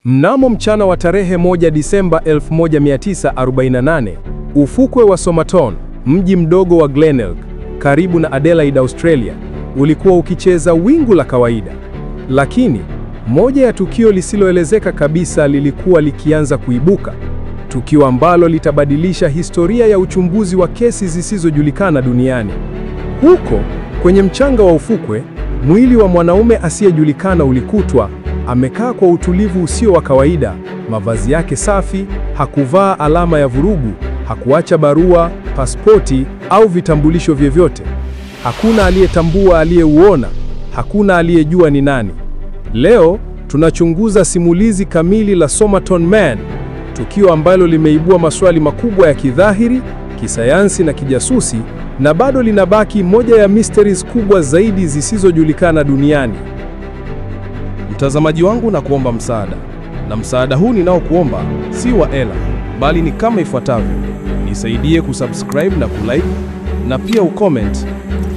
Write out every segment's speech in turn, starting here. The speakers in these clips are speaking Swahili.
Mnamo mchana wa tarehe 1 Disemba 1948, ufukwe wa Somerton, mji mdogo wa Glenelg, karibu na Adelaide, Australia, ulikuwa ukicheza wingu la kawaida. Lakini moja ya tukio lisiloelezeka kabisa lilikuwa likianza kuibuka, tukio ambalo litabadilisha historia ya uchunguzi wa kesi zisizojulikana duniani. Huko kwenye mchanga wa ufukwe, mwili wa mwanaume asiyejulikana ulikutwa amekaa kwa utulivu usio wa kawaida, mavazi yake safi, hakuvaa alama ya vurugu, hakuacha barua, pasipoti au vitambulisho vyovyote. Hakuna aliyetambua aliyeuona, hakuna aliyejua ni nani. Leo tunachunguza simulizi kamili la Somerton Man, tukio ambalo limeibua maswali makubwa ya kidhahiri, kisayansi na kijasusi, na bado linabaki moja ya mysteries kubwa zaidi zisizojulikana duniani. Mtazamaji wangu, na kuomba msaada, na msaada huu ninaokuomba si wa hela, bali ni kama ifuatavyo: nisaidie kusubscribe na kulike, na pia ucomment.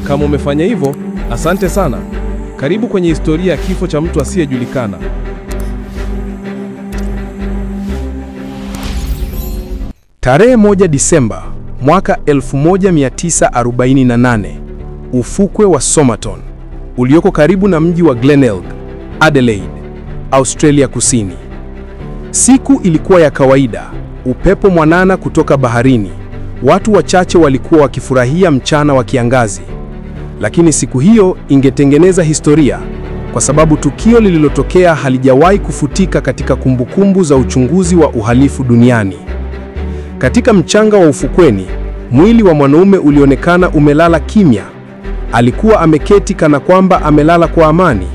Kama umefanya hivyo, asante sana. Karibu kwenye historia ya kifo cha mtu asiyejulikana. Tarehe 1 Disemba mwaka 1948, ufukwe wa Somerton ulioko karibu na mji wa Glenelg, Adelaide, Australia Kusini. Siku ilikuwa ya kawaida, upepo mwanana kutoka baharini. Watu wachache walikuwa wakifurahia mchana wa kiangazi. Lakini siku hiyo ingetengeneza historia, kwa sababu tukio lililotokea halijawahi kufutika katika kumbukumbu za uchunguzi wa uhalifu duniani. Katika mchanga wa ufukweni, mwili wa mwanaume ulionekana umelala kimya. Alikuwa ameketi kana kwamba amelala kwa amani.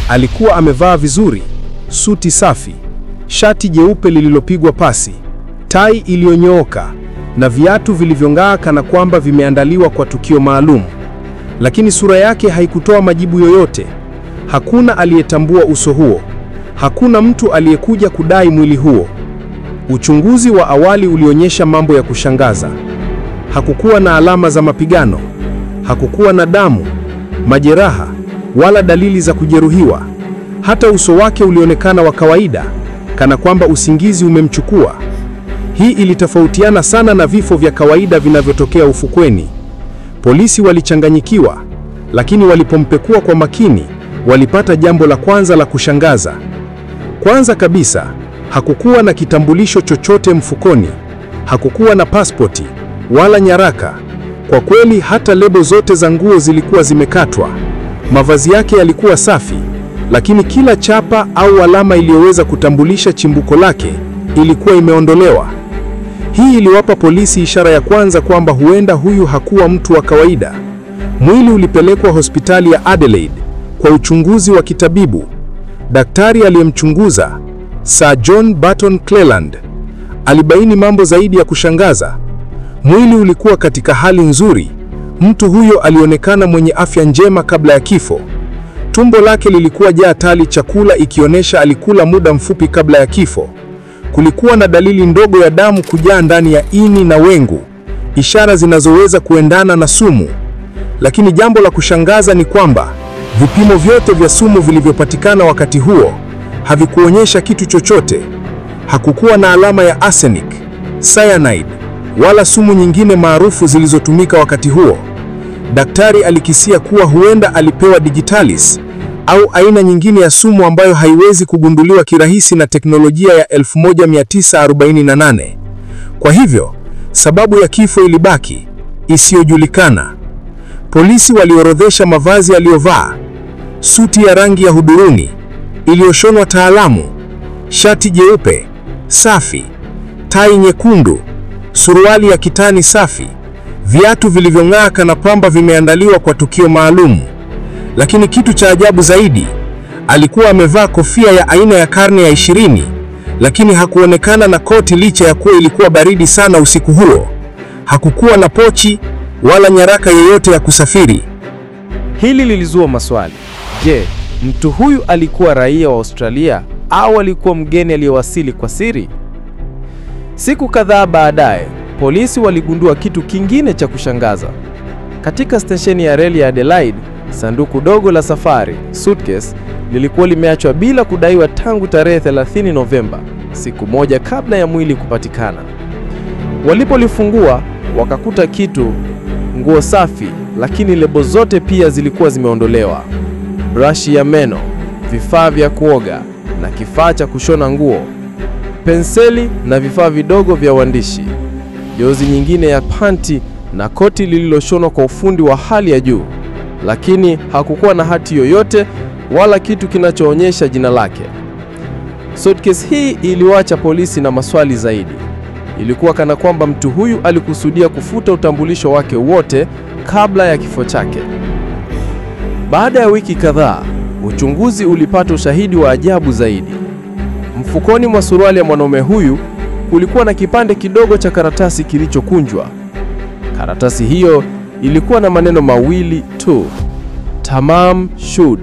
Alikuwa amevaa vizuri, suti safi, shati jeupe lililopigwa pasi, tai iliyonyooka na viatu vilivyong'aa kana kwamba vimeandaliwa kwa tukio maalum. Lakini sura yake haikutoa majibu yoyote. Hakuna aliyetambua uso huo. Hakuna mtu aliyekuja kudai mwili huo. Uchunguzi wa awali ulionyesha mambo ya kushangaza. Hakukuwa na alama za mapigano. Hakukuwa na damu, majeraha, wala dalili za kujeruhiwa. Hata uso wake ulionekana wa kawaida, kana kwamba usingizi umemchukua. Hii ilitofautiana sana na vifo vya kawaida vinavyotokea ufukweni. Polisi walichanganyikiwa, lakini walipompekua kwa makini, walipata jambo la kwanza la kushangaza. Kwanza kabisa, hakukuwa na kitambulisho chochote mfukoni. Hakukuwa na pasipoti wala nyaraka. Kwa kweli, hata lebo zote za nguo zilikuwa zimekatwa. Mavazi yake yalikuwa safi, lakini kila chapa au alama iliyoweza kutambulisha chimbuko lake ilikuwa imeondolewa. Hii iliwapa polisi ishara ya kwanza kwamba huenda huyu hakuwa mtu wa kawaida. Mwili ulipelekwa hospitali ya Adelaide kwa uchunguzi wa kitabibu. Daktari aliyemchunguza, Sir John Barton Cleland, alibaini mambo zaidi ya kushangaza. Mwili ulikuwa katika hali nzuri. Mtu huyo alionekana mwenye afya njema kabla ya kifo. Tumbo lake lilikuwa jaa tali chakula, ikionyesha alikula muda mfupi kabla ya kifo. Kulikuwa na dalili ndogo ya damu kujaa ndani ya ini na wengu, ishara zinazoweza kuendana na sumu. Lakini jambo la kushangaza ni kwamba vipimo vyote vya sumu vilivyopatikana wakati huo havikuonyesha kitu chochote. Hakukuwa na alama ya arsenic, cyanide wala sumu nyingine maarufu zilizotumika wakati huo. Daktari alikisia kuwa huenda alipewa digitalis au aina nyingine ya sumu ambayo haiwezi kugunduliwa kirahisi na teknolojia ya 1948. Kwa hivyo, sababu ya kifo ilibaki isiyojulikana. Polisi waliorodhesha mavazi aliyovaa: suti ya rangi ya hudhurungi iliyoshonwa taalamu, shati jeupe safi, tai nyekundu, suruali ya kitani safi, viatu vilivyong'aa kana kwamba vimeandaliwa kwa tukio maalum. Lakini kitu cha ajabu zaidi, alikuwa amevaa kofia ya aina ya karne ya 20, lakini hakuonekana na koti licha ya kuwa ilikuwa baridi sana usiku huo. Hakukuwa na pochi wala nyaraka yoyote ya kusafiri. Hili lilizua maswali. Je, mtu huyu alikuwa raia wa Australia au alikuwa mgeni aliyewasili kwa siri? Siku kadhaa baadaye, polisi waligundua kitu kingine cha kushangaza. Katika stesheni ya reli ya Adelaide, Sanduku dogo la safari, suitcase, lilikuwa limeachwa bila kudaiwa tangu tarehe 30 Novemba, siku moja kabla ya mwili kupatikana. Walipolifungua, wakakuta kitu, nguo safi, lakini lebo zote pia zilikuwa zimeondolewa. Brashi ya meno, vifaa vya kuoga na kifaa cha kushona nguo, penseli na vifaa vidogo vya uandishi, jozi nyingine ya panti na koti lililoshonwa kwa ufundi wa hali ya juu, lakini hakukuwa na hati yoyote wala kitu kinachoonyesha jina lake. Suitcase hii iliwaacha polisi na maswali zaidi. Ilikuwa kana kwamba mtu huyu alikusudia kufuta utambulisho wake wote kabla ya kifo chake. Baada ya wiki kadhaa, uchunguzi ulipata ushahidi wa ajabu zaidi. Mfukoni mwa suruali ya mwanaume huyu kulikuwa na kipande kidogo cha karatasi kilichokunjwa. Karatasi hiyo ilikuwa na maneno mawili tu: Tamam Shud.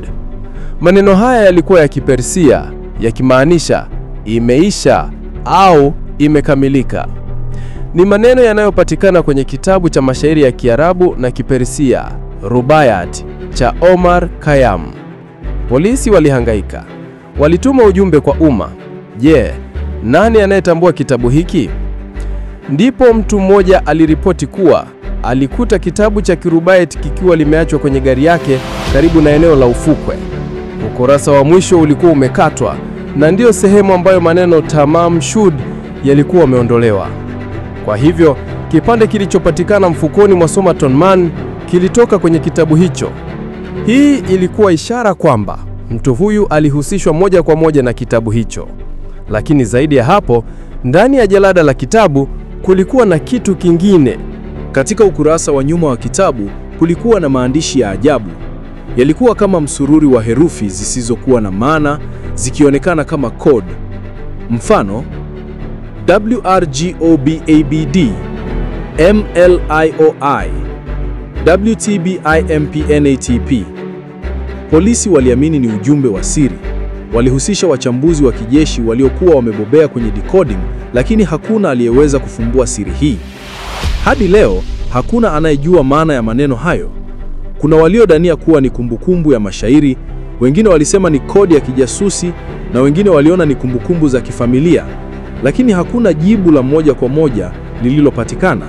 Maneno haya yalikuwa ya Kipersia, yakimaanisha imeisha au imekamilika. Ni maneno yanayopatikana kwenye kitabu cha mashairi ya Kiarabu na Kipersia, Rubaiyat cha Omar Khayyam. Polisi walihangaika. Walituma ujumbe kwa umma. Je, nani anayetambua kitabu hiki? Ndipo mtu mmoja aliripoti kuwa alikuta kitabu cha Kirubaiyat kikiwa limeachwa kwenye gari yake karibu na eneo la ufukwe. Ukurasa wa mwisho ulikuwa umekatwa na ndiyo sehemu ambayo maneno Tamam Shud yalikuwa yameondolewa. Kwa hivyo, kipande kilichopatikana mfukoni mwa Somerton Man kilitoka kwenye kitabu hicho. Hii ilikuwa ishara kwamba mtu huyu alihusishwa moja kwa moja na kitabu hicho. Lakini zaidi ya hapo, ndani ya jalada la kitabu kulikuwa na kitu kingine. Katika ukurasa wa nyuma wa kitabu kulikuwa na maandishi ya ajabu. Yalikuwa kama msururi wa herufi zisizokuwa na maana, zikionekana kama code. Mfano, WRGOBABD, MLIOI, WTBIMPNATP. Polisi waliamini ni ujumbe wa siri. Walihusisha wachambuzi wa kijeshi waliokuwa wamebobea kwenye decoding, lakini hakuna aliyeweza kufumbua siri hii. Hadi leo, hakuna anayejua maana ya maneno hayo. Kuna waliodania kuwa ni kumbukumbu ya mashairi, wengine walisema ni kodi ya kijasusi, na wengine waliona ni kumbukumbu za kifamilia, lakini hakuna jibu la moja kwa moja lililopatikana.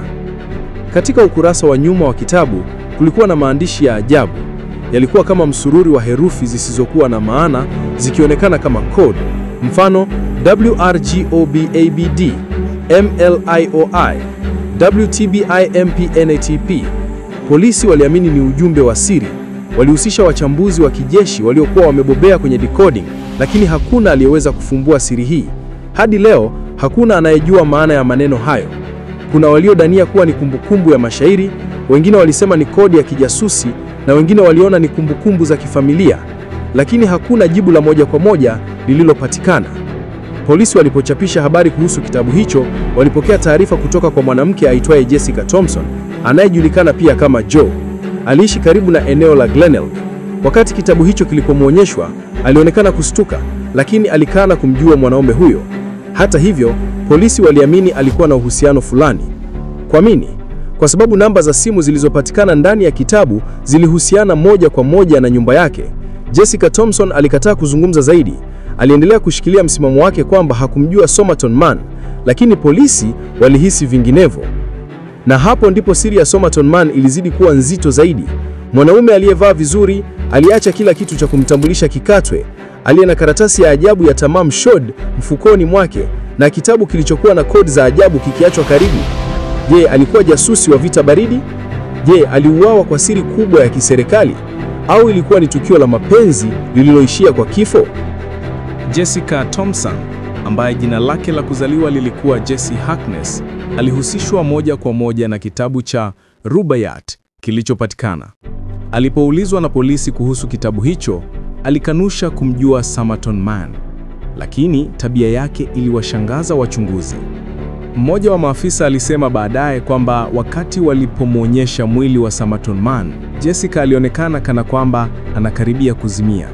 Katika ukurasa wa nyuma wa kitabu kulikuwa na maandishi ya ajabu. Yalikuwa kama msururi wa herufi zisizokuwa na maana, zikionekana kama code. Mfano, WRGOBABD, MLIOI, WTBIMPNATP. Polisi waliamini ni ujumbe wa siri. Walihusisha wachambuzi wa kijeshi waliokuwa wamebobea kwenye decoding, lakini hakuna aliyeweza kufumbua siri hii. Hadi leo, hakuna anayejua maana ya maneno hayo. Kuna waliodania kuwa ni kumbukumbu ya mashairi, wengine walisema ni kodi ya kijasusi, na wengine waliona ni kumbukumbu za kifamilia, lakini hakuna jibu la moja kwa moja lililopatikana. Polisi walipochapisha habari kuhusu kitabu hicho, walipokea taarifa kutoka kwa mwanamke aitwaye Jessica Thompson, anayejulikana pia kama Joe. Aliishi karibu na eneo la Glenelg. Wakati kitabu hicho kilipomwonyeshwa, alionekana kustuka, lakini alikana kumjua mwanaume huyo. Hata hivyo, polisi waliamini alikuwa na uhusiano fulani. Kwa nini? Kwa sababu namba za simu zilizopatikana ndani ya kitabu zilihusiana moja kwa moja na nyumba yake. Jessica Thompson alikataa kuzungumza zaidi. Aliendelea kushikilia msimamo wake kwamba hakumjua Somerton Man, lakini polisi walihisi vinginevyo. Na hapo ndipo siri ya Somerton Man ilizidi kuwa nzito zaidi. Mwanaume aliyevaa vizuri, aliacha kila kitu cha kumtambulisha kikatwe, aliye na karatasi ya ajabu ya Tamam Shud mfukoni mwake na kitabu kilichokuwa na kodi za ajabu kikiachwa karibu. Je, alikuwa jasusi wa vita baridi? Je, aliuawa kwa siri kubwa ya kiserikali? Au ilikuwa ni tukio la mapenzi lililoishia kwa kifo? Jessica Thompson, ambaye jina lake la kuzaliwa lilikuwa Jessie Harkness, alihusishwa moja kwa moja na kitabu cha Rubaiyat kilichopatikana. Alipoulizwa na polisi kuhusu kitabu hicho, alikanusha kumjua Somerton Man, lakini tabia yake iliwashangaza wachunguzi. Mmoja wa maafisa alisema baadaye kwamba wakati walipomwonyesha mwili wa Somerton Man, Jessica alionekana kana kwamba anakaribia kuzimia.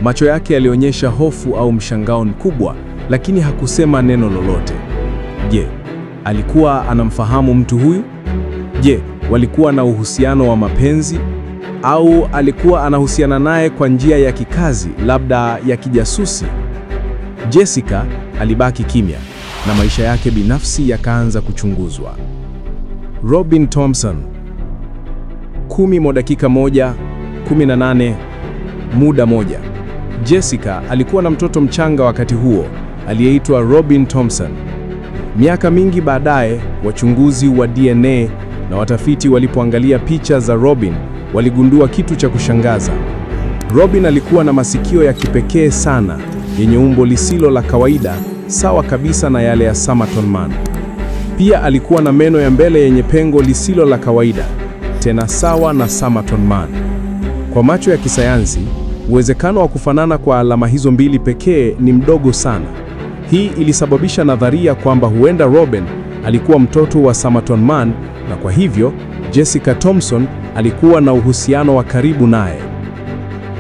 Macho yake yalionyesha hofu au mshangao mkubwa, lakini hakusema neno lolote. Je, alikuwa anamfahamu mtu huyu? Je, walikuwa na uhusiano wa mapenzi? Au alikuwa anahusiana naye kwa njia ya kikazi, labda ya kijasusi? Jessica alibaki kimya na maisha yake binafsi yakaanza kuchunguzwa. Robin Thompson, 10:18 muda moja. Jessica alikuwa na mtoto mchanga wakati huo aliyeitwa Robin Thompson. Miaka mingi baadaye, wachunguzi wa DNA na watafiti walipoangalia picha za Robin, waligundua kitu cha kushangaza. Robin alikuwa na masikio ya kipekee sana, yenye umbo lisilo la kawaida, sawa kabisa na yale ya Somerton Man. Pia alikuwa na meno ya mbele yenye pengo lisilo la kawaida, tena sawa na Somerton Man. Kwa macho ya kisayansi, uwezekano wa kufanana kwa alama hizo mbili pekee ni mdogo sana. Hii ilisababisha nadharia kwamba huenda Robin alikuwa mtoto wa Somerton Man, na kwa hivyo Jessica Thompson alikuwa na uhusiano wa karibu naye.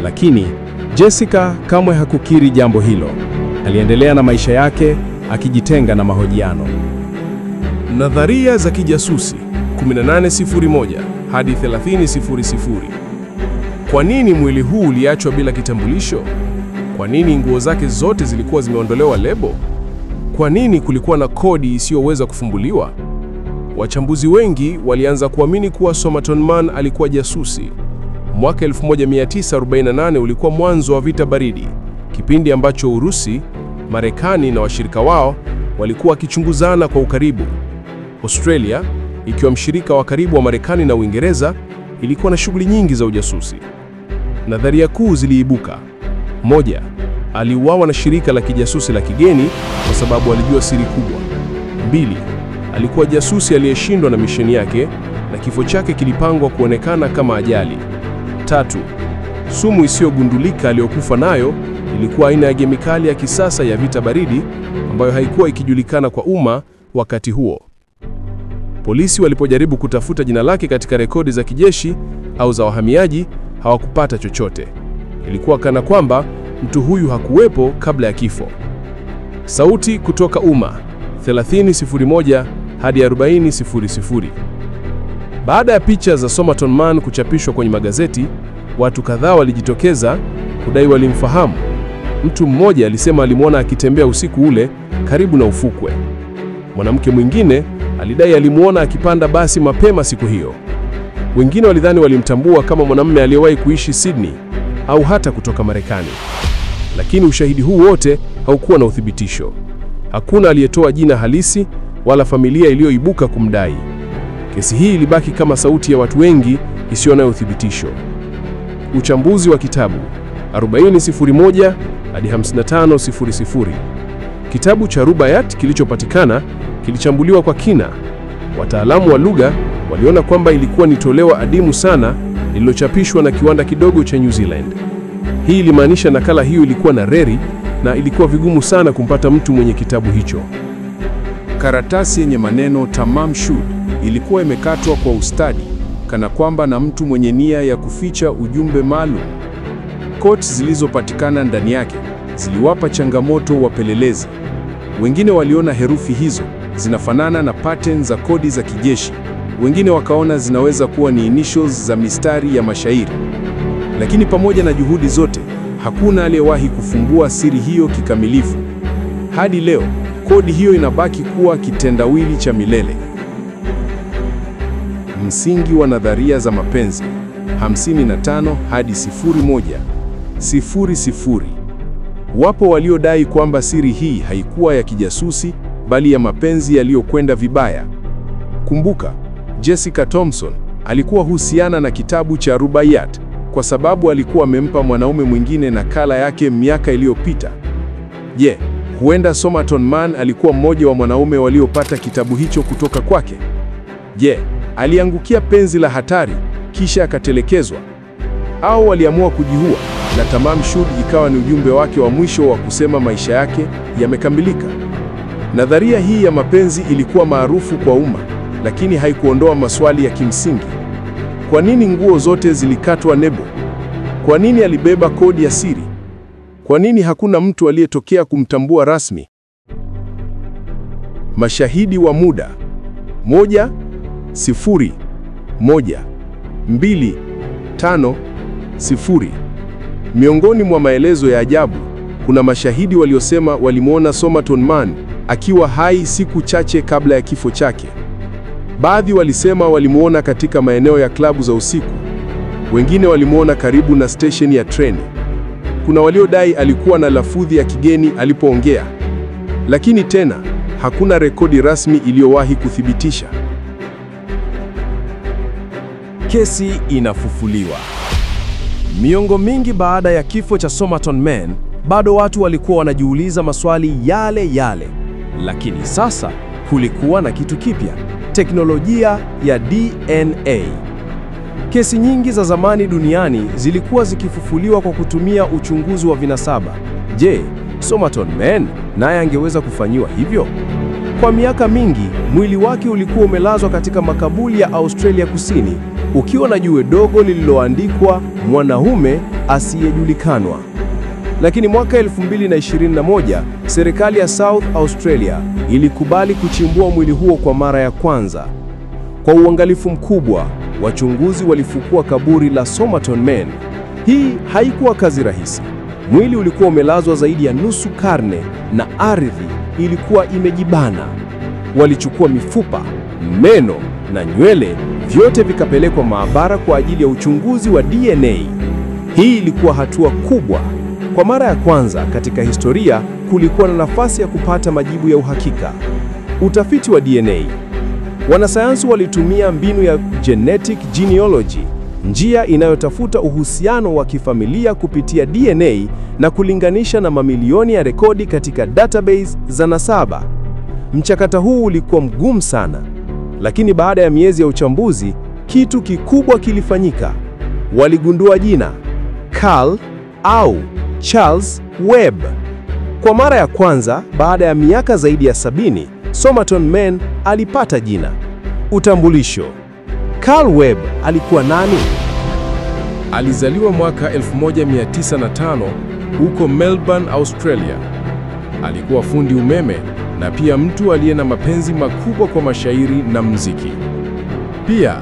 Lakini Jessica kamwe hakukiri jambo hilo. Aliendelea na maisha yake akijitenga na mahojiano. Nadharia za kijasusi 1801 hadi 3000. Kwa nini mwili huu uliachwa bila kitambulisho? Kwa nini nguo zake zote zilikuwa zimeondolewa lebo? Kwa nini kulikuwa na kodi isiyoweza kufumbuliwa? Wachambuzi wengi walianza kuamini kuwa Somerton Man alikuwa jasusi. Mwaka 1948 ulikuwa mwanzo wa vita baridi, kipindi ambacho Urusi, Marekani na washirika wao walikuwa wakichunguzana kwa ukaribu. Australia, ikiwa mshirika wa karibu wa Marekani na Uingereza, ilikuwa na shughuli nyingi za ujasusi. Nadharia kuu ziliibuka. Moja, aliuawa na shirika la kijasusi la kigeni kwa sababu alijua siri kubwa. 2, alikuwa jasusi aliyeshindwa na misheni yake na kifo chake kilipangwa kuonekana kama ajali. 3, sumu isiyogundulika aliyokufa nayo ilikuwa aina ya kemikali ya kisasa ya vita baridi ambayo haikuwa ikijulikana kwa umma wakati huo. Polisi walipojaribu kutafuta jina lake katika rekodi za kijeshi au za wahamiaji, hawakupata chochote. Ilikuwa kana kwamba mtu huyu hakuwepo kabla ya kifo. Sauti kutoka umma 3001 hadi 4000. Baada ya picha za Somerton Man kuchapishwa kwenye magazeti, watu kadhaa walijitokeza kudai walimfahamu. Mtu mmoja alisema alimwona akitembea usiku ule karibu na ufukwe. Mwanamke mwingine alidai alimwona akipanda basi mapema siku hiyo. Wengine walidhani walimtambua kama mwanamume aliyewahi kuishi Sydney au hata kutoka Marekani. Lakini ushahidi huu wote haukuwa na uthibitisho. Hakuna aliyetoa jina halisi wala familia iliyoibuka kumdai. Kesi hii ilibaki kama sauti ya watu wengi isiyo na uthibitisho. Uchambuzi wa kitabu 4001 hadi 5500. Kitabu cha Rubaiyat kilichopatikana kilichambuliwa kwa kina. Wataalamu wa lugha waliona kwamba ilikuwa ni toleo adimu sana lililochapishwa na kiwanda kidogo cha New Zealand. Hii ilimaanisha nakala hiyo ilikuwa na reri na ilikuwa vigumu sana kumpata mtu mwenye kitabu hicho. Karatasi yenye maneno Tamam Shud ilikuwa imekatwa kwa ustadi, kana kwamba na mtu mwenye nia ya kuficha ujumbe maalum. Quotes zilizopatikana ndani yake ziliwapa changamoto wapelelezi. Wengine waliona herufi hizo zinafanana na patterns za kodi za kijeshi. Wengine wakaona zinaweza kuwa ni initials za mistari ya mashairi. Lakini pamoja na juhudi zote, hakuna aliyewahi kufumbua siri hiyo kikamilifu. Hadi leo, kodi hiyo inabaki kuwa kitendawili cha milele. Msingi wa nadharia za mapenzi 55 hadi 0100. Wapo waliodai kwamba siri hii haikuwa ya kijasusi bali ya mapenzi yaliyokwenda vibaya. Kumbuka, Jessica Thompson alikuwa husiana na kitabu cha Rubaiyat kwa sababu alikuwa amempa mwanaume mwingine nakala yake miaka iliyopita. Je, huenda Somerton Man alikuwa mmoja wa wanaume waliopata kitabu hicho kutoka kwake? Je, aliangukia penzi la hatari kisha akatelekezwa? Au aliamua kujiua na Tamam Shud ikawa ni ujumbe wake wa mwisho wa kusema maisha yake yamekamilika? Nadharia hii ya mapenzi ilikuwa maarufu kwa umma, lakini haikuondoa maswali ya kimsingi. Kwa nini nguo zote zilikatwa lebo? Kwa nini alibeba kodi ya siri? Kwa nini hakuna mtu aliyetokea kumtambua rasmi? Mashahidi wa muda 1, 0, 1, 2, 5-0. Miongoni mwa maelezo ya ajabu, kuna mashahidi waliosema walimwona Somerton Man akiwa hai siku chache kabla ya kifo chake. Baadhi walisema walimwona katika maeneo ya klabu za usiku. Wengine walimwona karibu na stesheni ya treni. Kuna waliodai alikuwa na lafudhi ya kigeni alipoongea. Lakini tena, hakuna rekodi rasmi iliyowahi kuthibitisha. Kesi inafufuliwa. Miongo mingi baada ya kifo cha Somerton Man, bado watu walikuwa wanajiuliza maswali yale yale. Lakini sasa kulikuwa na kitu kipya, teknolojia ya DNA. Kesi nyingi za zamani duniani zilikuwa zikifufuliwa kwa kutumia uchunguzi wa vinasaba. Je, Somerton Man naye angeweza kufanyiwa hivyo? Kwa miaka mingi, mwili wake ulikuwa umelazwa katika makaburi ya Australia Kusini, ukiwa na jiwe dogo lililoandikwa mwanaume asiyejulikanwa. Lakini mwaka 2021, serikali ya South Australia ilikubali kuchimbua mwili huo kwa mara ya kwanza. Kwa uangalifu mkubwa, wachunguzi walifukua kaburi la Somerton Man. Hii haikuwa kazi rahisi. Mwili ulikuwa umelazwa zaidi ya nusu karne na ardhi ilikuwa imejibana. Walichukua mifupa, meno na nywele, vyote vikapelekwa maabara kwa ajili ya uchunguzi wa DNA. Hii ilikuwa hatua kubwa. Kwa mara ya kwanza katika historia kulikuwa na nafasi ya kupata majibu ya uhakika. Utafiti wa DNA. Wanasayansi walitumia mbinu ya genetic genealogy, njia inayotafuta uhusiano wa kifamilia kupitia DNA na kulinganisha na mamilioni ya rekodi katika database za nasaba. Mchakato huu ulikuwa mgumu sana, lakini baada ya miezi ya uchambuzi, kitu kikubwa kilifanyika. Waligundua jina Carl au Charles Webb. Kwa mara ya kwanza baada ya miaka zaidi ya 70, Somerton Man alipata jina. Utambulisho. Carl Webb alikuwa nani? Alizaliwa mwaka 1905 huko Melbourne, Australia. Alikuwa fundi umeme na pia mtu aliye na mapenzi makubwa kwa mashairi na muziki. Pia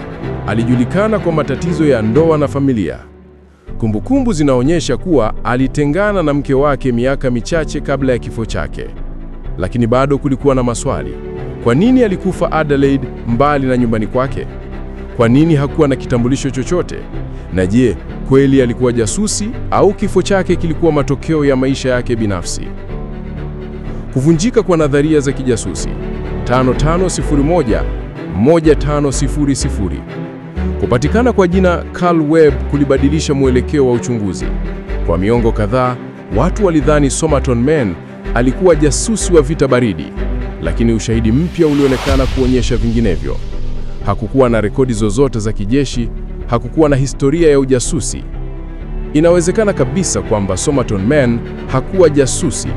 alijulikana kwa matatizo ya ndoa na familia. Kumbukumbu zinaonyesha kuwa alitengana na mke wake miaka michache kabla ya kifo chake. Lakini bado kulikuwa na maswali. Kwa nini alikufa Adelaide, mbali na nyumbani kwake? Kwa nini hakuwa na kitambulisho chochote? Na je, kweli alikuwa jasusi au kifo chake kilikuwa matokeo ya maisha yake binafsi? Kuvunjika kwa nadharia za kijasusi. 5501-1500. Kupatikana kwa jina Carl Webb kulibadilisha mwelekeo wa uchunguzi. Kwa miongo kadhaa, watu walidhani Somerton Man alikuwa jasusi wa vita baridi, lakini ushahidi mpya ulionekana kuonyesha vinginevyo. Hakukuwa na rekodi zozote za kijeshi, hakukuwa na historia ya ujasusi. Inawezekana kabisa kwamba Somerton Man hakuwa jasusi,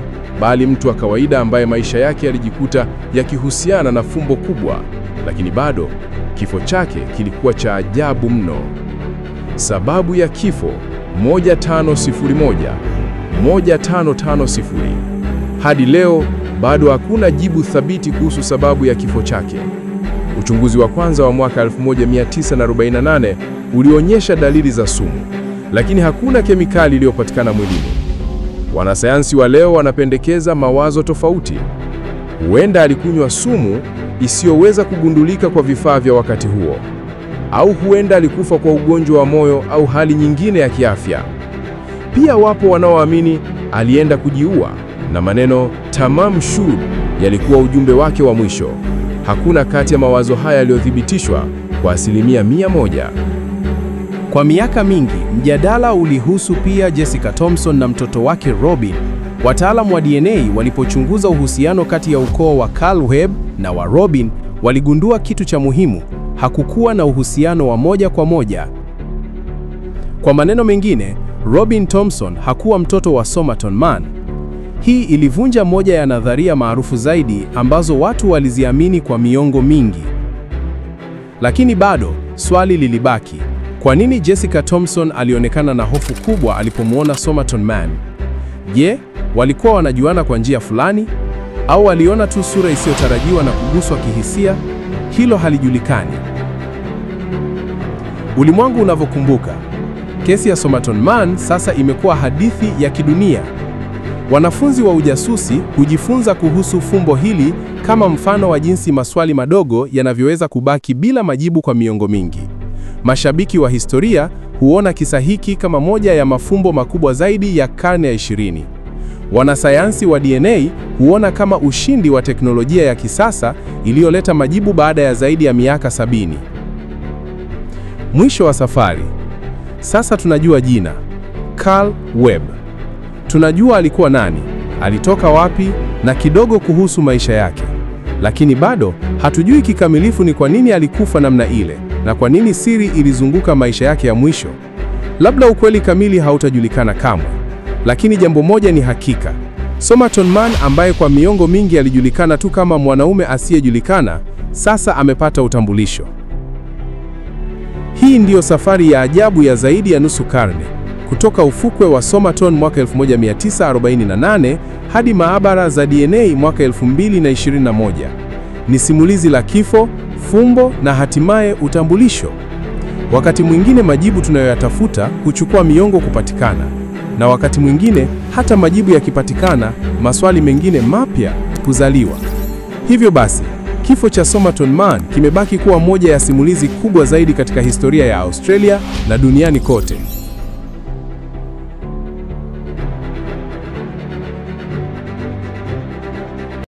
bali mtu wa kawaida ambaye maisha yake yalijikuta yakihusiana na fumbo kubwa, lakini bado kifo chake kilikuwa cha ajabu mno. Sababu ya kifo 1501-1550. Hadi leo bado hakuna jibu thabiti kuhusu sababu ya kifo chake. Uchunguzi wa kwanza wa mwaka 1948 ulionyesha dalili za sumu, lakini hakuna kemikali iliyopatikana mwilini. Wanasayansi wa leo wanapendekeza mawazo tofauti. Huenda alikunywa sumu isiyoweza kugundulika kwa vifaa vya wakati huo, au huenda alikufa kwa ugonjwa wa moyo au hali nyingine ya kiafya. Pia wapo wanaoamini alienda kujiua na maneno tamam shud yalikuwa ujumbe wake wa mwisho. Hakuna kati ya mawazo haya yaliyothibitishwa kwa 100%. Kwa miaka mingi, mjadala ulihusu pia Jessica Thomson na mtoto wake Robin. Wataalamu wa DNA walipochunguza uhusiano kati ya ukoo wa Carl Webb na wa Robin, waligundua kitu cha muhimu: hakukuwa na uhusiano wa moja kwa moja. Kwa maneno mengine, Robin Thomson hakuwa mtoto wa Somerton Man. Hii ilivunja moja ya nadharia maarufu zaidi ambazo watu waliziamini kwa miongo mingi. Lakini bado swali lilibaki: kwa nini Jessica Thomson alionekana na hofu kubwa alipomwona Somerton Man? Je, walikuwa wanajuana kwa njia fulani, au waliona tu sura isiyotarajiwa na kuguswa kihisia? Hilo halijulikani. Ulimwengu unavyokumbuka, Kesi ya Somerton Man sasa imekuwa hadithi ya kidunia. Wanafunzi wa ujasusi hujifunza kuhusu fumbo hili kama mfano wa jinsi maswali madogo yanavyoweza kubaki bila majibu kwa miongo mingi. Mashabiki wa historia huona kisa hiki kama moja ya mafumbo makubwa zaidi ya karne ya 20. Wanasayansi wa DNA huona kama ushindi wa teknolojia ya kisasa iliyoleta majibu baada ya zaidi ya miaka 70. Mwisho wa safari. Sasa tunajua jina, Carl Webb. Tunajua alikuwa nani, alitoka wapi na kidogo kuhusu maisha yake. Lakini bado hatujui kikamilifu ni kwa nini alikufa namna ile na kwa nini siri ilizunguka maisha yake ya mwisho. Labda ukweli kamili hautajulikana kamwe. Lakini jambo moja ni hakika. Somerton Man, ambaye kwa miongo mingi alijulikana tu kama mwanaume asiyejulikana, sasa amepata utambulisho. Hii ndiyo safari ya ajabu ya zaidi ya nusu karne, kutoka ufukwe wa Somerton mwaka 1948 hadi maabara za DNA mwaka 2021. Ni simulizi la kifo, fumbo na hatimaye utambulisho. Wakati mwingine majibu tunayoyatafuta huchukua miongo kupatikana, na wakati mwingine hata majibu yakipatikana, maswali mengine mapya huzaliwa. Hivyo basi, kifo cha Somerton Man kimebaki kuwa moja ya simulizi kubwa zaidi katika historia ya Australia na duniani kote.